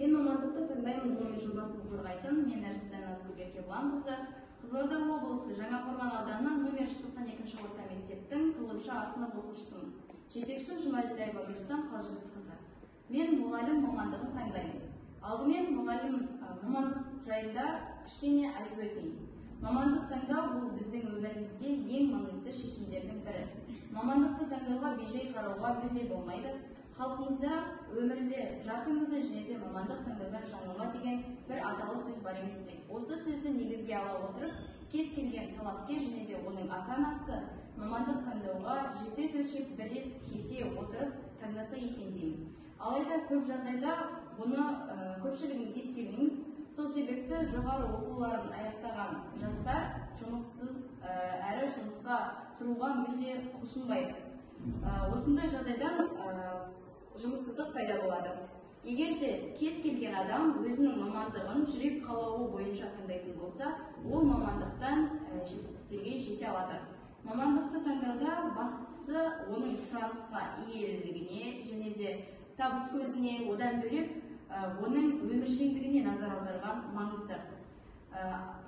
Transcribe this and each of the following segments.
Мен мамандықты таңдаймын ғылыми жобасын қорғайтын мен Әрсідан Назгүл Еркебұланқызы, Қызылорда облысы Жаңақорған ауданы номер 92 орта мектептің 9-шы А сынып оқушысымын. Жетекшім Жұмаділова Гүлсан Қалжықызы. Мен мұғалім мамандығын таңдаймын. Алдымен мұғалім мамандық жайында кішкене айтып өтейін. Мамандық таңдау бұл біздің өмірімізде ең маңызды шешімдердің бірі. Мамандықты таңдауға бейжай қарауға мүлде болмайды. Халқымызда өмірде жарқындықты және де мамандық таңдаудан жаңылма деген бір аталы сөз бар емес пе? Осы сөзді негізге ала отырып, кез келген талапкер және де оның ата-анасы мамандық таңдауға жеті өлшеп бір рет кесе отырып таңдаса екен деймін. Алайда көп жағдайда бұны көпшілігіңіз ескермеңіз. Сол себепті жоғары оқуларын аяқтаған жастар жұмыссыз әрі жұмысқа тұруға мүлде құлшынбайды. Осындай жағдайдан жұмыссыздық пайда болады. Егер де кез келген адам өзінің мамандығын жүрек қалауы бойынша таңдайтын болса, ол мамандықтан жетістіктерге жете алады. Мамандықты таңдауда бастысы оның сұранысқа иелілігіне және де табыс көзіне, одан бөлек оның өміршеңдігіне назар аударған маңызды.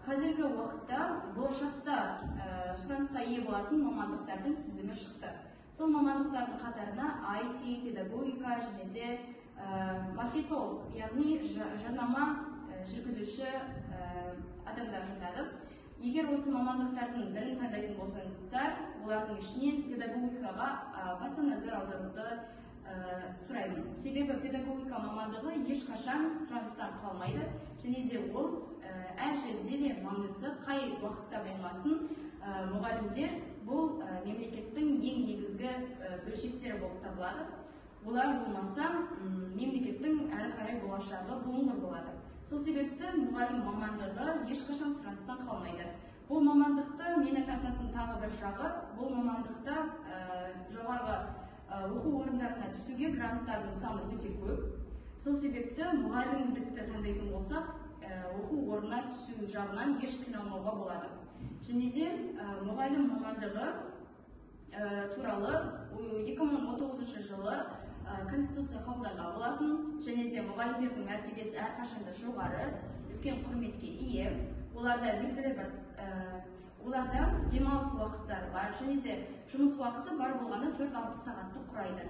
Қазіргі уақытта болашақта сұранысқа ие болатын мамандықтардың тізімі шықты. Сол мамандықтардың қатарына IT, педагогика және де маркетолог, яғни жарнама жүргізуші адамдар жатады. Егер осы мамандықтардың бірін таңдайтын болсаңыздар, олардың ішінен педагогикаға баса назар аударуды сұраймын. Себебі педагогика мамандығы ешқашан сұраныстан қалмайды, және де ол әр жерде де маңызды, қай уақытта болмасын, мұғалімдер бұл мемлекеттің ең негізгі бөлшектері болып табылады. Олар болмаса, мемлекеттің әрі қарай болашағы бұлыңғыр болады. Сол себепті мұғалім мамандығы ешқашан сұраныстан қалмайды. Бұл мамандықты мені тартатын тағы бір жағы, бұл мамандықта жоғарғы оқу орындарына түсуге гранттардың саны өте көп. Сол себепті мұғалімдікті таңдайтын болсақ, оқу орнына түсу жағынан еш қиналмауға болады. Және де мұғалім мамандығы туралы 2019 жылы Конституция қабылданған болатын, және де мұғалімдердің мәртебесі әрқашанда жоғары, үлкен құрметке ие. Оларда белгілі бір оларда демалыс уақыттары бар, және де жұмыс уақыты бар болғаны 4-6 сағатты құрайды.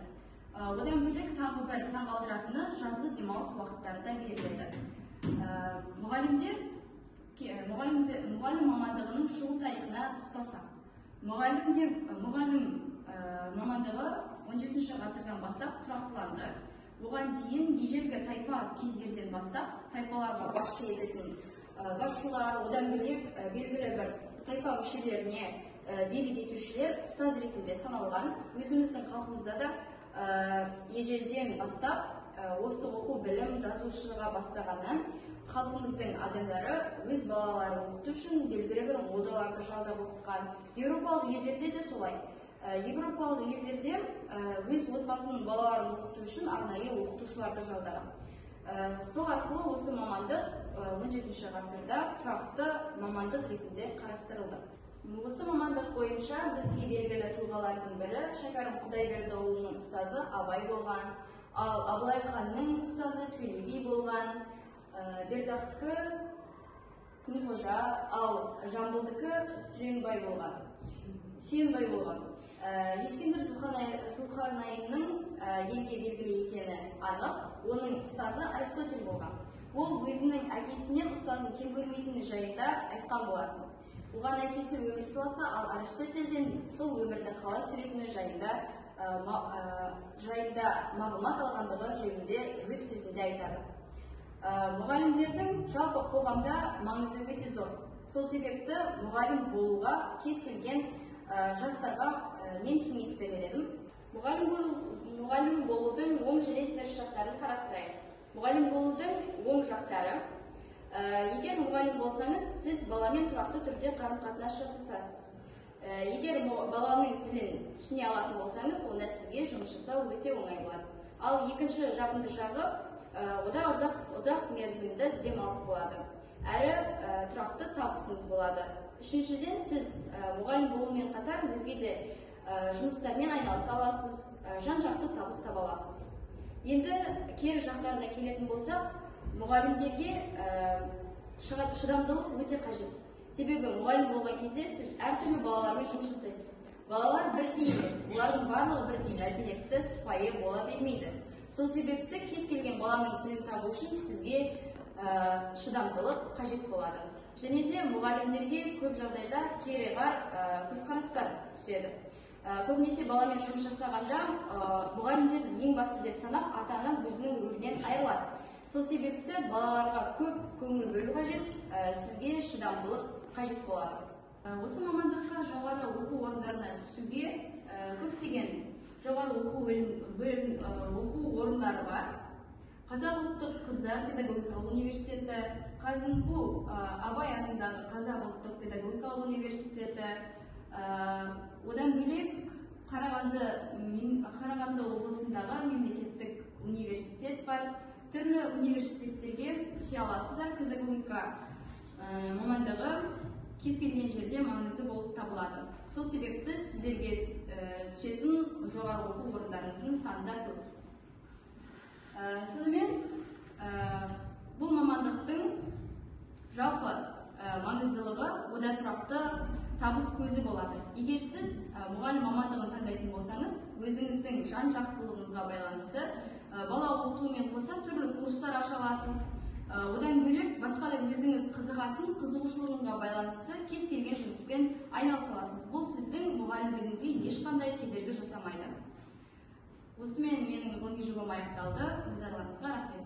Одан бөлек тағы бір таңғалдыратыны жазғы демалыс уақыттары да беріледі. Мұғалім мамандығының шығу тарихына тоқталсақ. Мұғалім мамандығы 17 ғасырдан бастап тұрақтыланды. Оған дейін ежелгі тайпа кездерден бастап тайпаларға басшы ететін басшылар, одан бөлек белгілі бір тайпа мүшелеріне билік етушілер ұстаз ретінде саналған. Өзіміздің халқымызда да ежелден бастап осы оқу білім жазушылыға бастағаннан халқымыздың адамдары өз балаларын оқыту үшін белгілі бір молдаларды жалдап оқытқан. Еуропалық елдерде де солай. Еуропалық елдерде өз отбасының балаларын оқыту үшін арнайы оқытушыларды жалдаған. Сол арқылы осы мамандық 17 ғасырда тұрақты мамандық ретінде қарастырылды. Осы мамандық бойынша бізге белгілі тұлғалардың бірі Шәкәрім Құдайбердіұлының ұстазы Абай болған, ал Абылай ханның ұстазы Төле би болған, Бердақтікі Күнқожа, ал Жамбылдікі Сүйенбай болған. Ескендір Зұлхарнайынның елге белгілі екені анық, оның ұстазы Аристотель болған. Ол өзінің әкесінен ұстазын кем көрмейтіні жайында айтқан болатын. Оған әкесі өмір сыйласа, ал Аристотельден сол өмірді қалай сүретіні жайында мағлұмат алғандығы жөнінде өз сөзінде айтады. Мұғалімдердің жалпы қоғамда маңызы өте зор. Сол себепті мұғалім болуға кез келген жастарға мен кеңес берер едім. Мұғалім болудың оң және теріс жақтарын қарастырайық. Мұғалім болудың оң жақтары: егер мұғалім болсаңыз, сіз баламен тұрақты түрде қарым-қатынас жасасасыз. Егер баланың тілін түсіне алатын болсаңыз, онда сізге жұмыс жасау өте оңай болады. Ал екінші жағымды жағы, ода ұзақ мерзімді демалыс болады. Әрі тұрақты табысыңыз болады. Үшіншіден, сіз мұғалім болумен қатар өзге де жұмыстармен айналыса аласыз, жан-жақты табыс таба аласыз. Енді кері жақтарына келетін болсақ, мұғалімдерге шыдамдылық өте қажет. Себебі мұғалім болған кезде сіз әртүрлі балалармен жұмыс жасайсыз. Балалар бірдей емес, олардың барлығы бірдей мәдениетті, сыпайы бола бермейді. Сол себепті кез келген баланың тілін табу үшін сізге шыдамдылық қажет болады. Және де мұғалімдерге көп жағдайда кереғар көзқарастар түседі. Көбінесе баламен жұмыс жасағанда мұғалімдер ең басты деп санап, ата-ана өзінің рөлінен айырылады. Сол себепті балаларға көп көңіл бөлу қажет, сізге шыдамдылық қажет болады. Осы мамандыққа жоғары оқу орындарына түсуге көптеген жоғары оқу орындары бар. Қазақ ұлттық қыздар педагогикалық университеті, Қазинпу Абай атындағы Қазақ ұлттық педагогикалық университеті, одан бөлек Қарағанды облысындағы мемлекеттік университет бар. Түрлі университеттерге түсе аласыздар. Педагогика мамандығы кез келген жерде маңызды болып табылады. Сол себепті сіздерге түсетін жоғары оқу орындарыңыздың саны да көп. Сонымен бұл мамандықтың жалпы маңыздылығы одан тұрақты табыс көзі болады. Егер сіз мұғалім мамандығын таңдайтын болсаңыз, өзіңіздің жан-жақтылығыңызға байланысты бала оқытумен қоса түрлі курстар аша аласыз. Одан бөлек басқа да өзіңіз қызығатын, қызығушылығыңызға байланысты кез келген жұмыспен айналыса аласыз. Бұл сіздің мұғалімдігіңізге ешқандай кедергі жасамайды. Осымен менің ғылыми жобам аяқталды. Назарларыңызға рахмет.